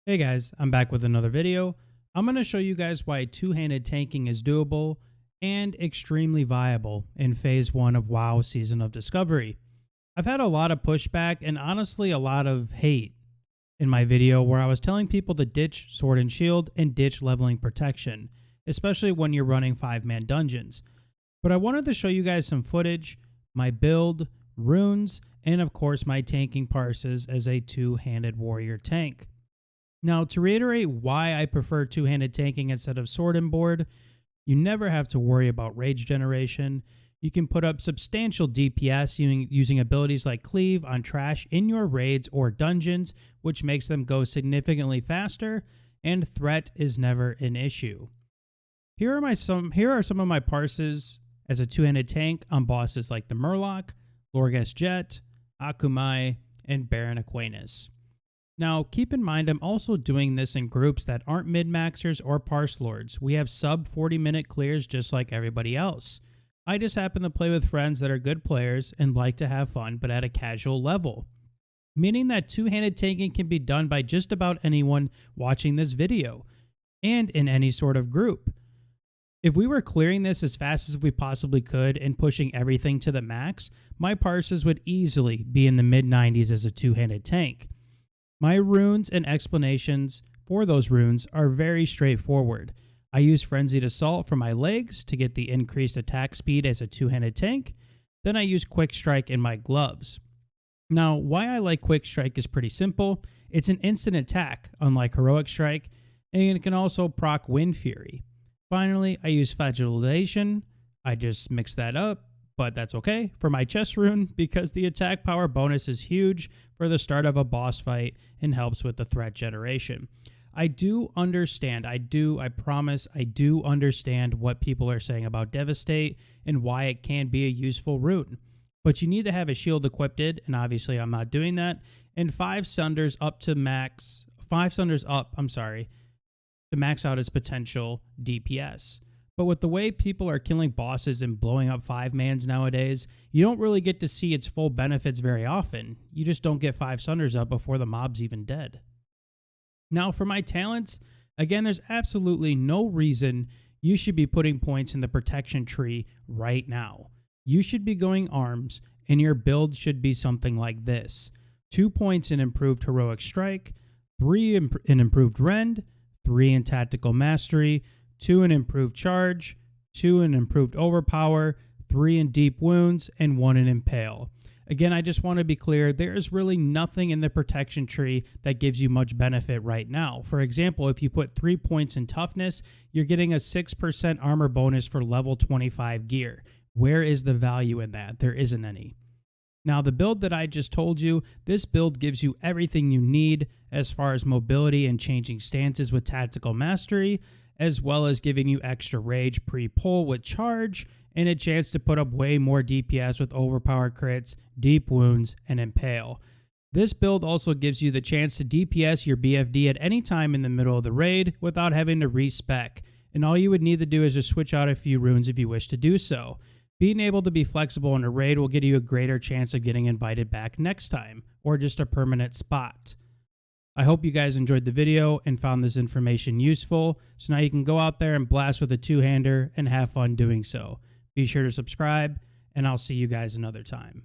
Hey guys, I'm back with another video. I'm going to show you guys why two-handed tanking is doable and extremely viable in Phase 1 of WoW Season of Discovery. I've had a lot of pushback and honestly a lot of hate in my video where I was telling people to ditch Sword and Shield and ditch leveling protection, especially when you're running 5-man dungeons. But I wanted to show you guys some footage, my build, runes, and of course my tanking Parses as a two-handed warrior tank. Now, to reiterate why I prefer two-handed tanking instead of sword and board, you never have to worry about rage generation. You can put up substantial DPS using abilities like Cleave on trash in your raids or dungeons, which makes them go significantly faster, and threat is never an issue. Here are some of my Parses as a two-handed tank on bosses like the Murloc, Lorgas Jet, Akumai, and Baron Aquinas. Now, keep in mind, I'm also doing this in groups that aren't mid-maxers or parse lords. We have sub 40-minute clears just like everybody else. I just happen to play with friends that are good players and like to have fun, but at a casual level. Meaning that two-handed tanking can be done by just about anyone watching this video, and in any sort of group. If we were clearing this as fast as we possibly could and pushing everything to the max, my Parses would easily be in the mid-90s as a two-handed tank. My runes and explanations for those runes are very straightforward. I use Frenzied Assault for my legs to get the increased attack speed as a two-handed tank. Then I use Quick Strike in my gloves. Now, why I like Quick Strike is pretty simple. It's an instant attack, unlike Heroic Strike, and it can also proc Wind Fury. Finally, I use Flagellation. I just mix that up, but that's okay for my chest rune because the attack power bonus is huge for the start of a boss fight and helps with the threat generation. I do understand, I promise I do understand what people are saying about Devastate and why it can be a useful rune. But you need to have a shield equipped, and obviously I'm not doing that, and 5 Sunders up, to max out its potential DPS. But with the way people are killing bosses and blowing up 5-mans nowadays, you don't really get to see its full benefits very often. You just don't get 5 Sunders up before the mob's even dead. Now for my talents, again, there's absolutely no reason you should be putting points in the protection tree right now. You should be going arms, and your build should be something like this. 2 points in improved heroic strike, 3 in improved rend, 3 in tactical mastery, 2 in improved charge, 2 in improved overpower, 3 in deep wounds, and 1 in impale. Again, I just want to be clear, there is really nothing in the protection tree that gives you much benefit right now. For example, if you put 3 points in toughness, you're getting a 6% armor bonus for level 25 gear. Where is the value in that? There isn't any. Now, the build that I just told you, this build gives you everything you need as far as mobility and changing stances with tactical mastery, as well as giving you extra rage pre-pull with charge, and a chance to put up way more DPS with overpower crits, deep wounds, and impale. This build also gives you the chance to DPS your BFD at any time in the middle of the raid without having to respec, and all you would need to do is just switch out a few runes if you wish to do so. Being able to be flexible in a raid will get you a greater chance of getting invited back next time, or just a permanent spot. I hope you guys enjoyed the video and found this information useful, so now you can go out there and blast with a two-hander and have fun doing so. Be sure to subscribe, and I'll see you guys another time.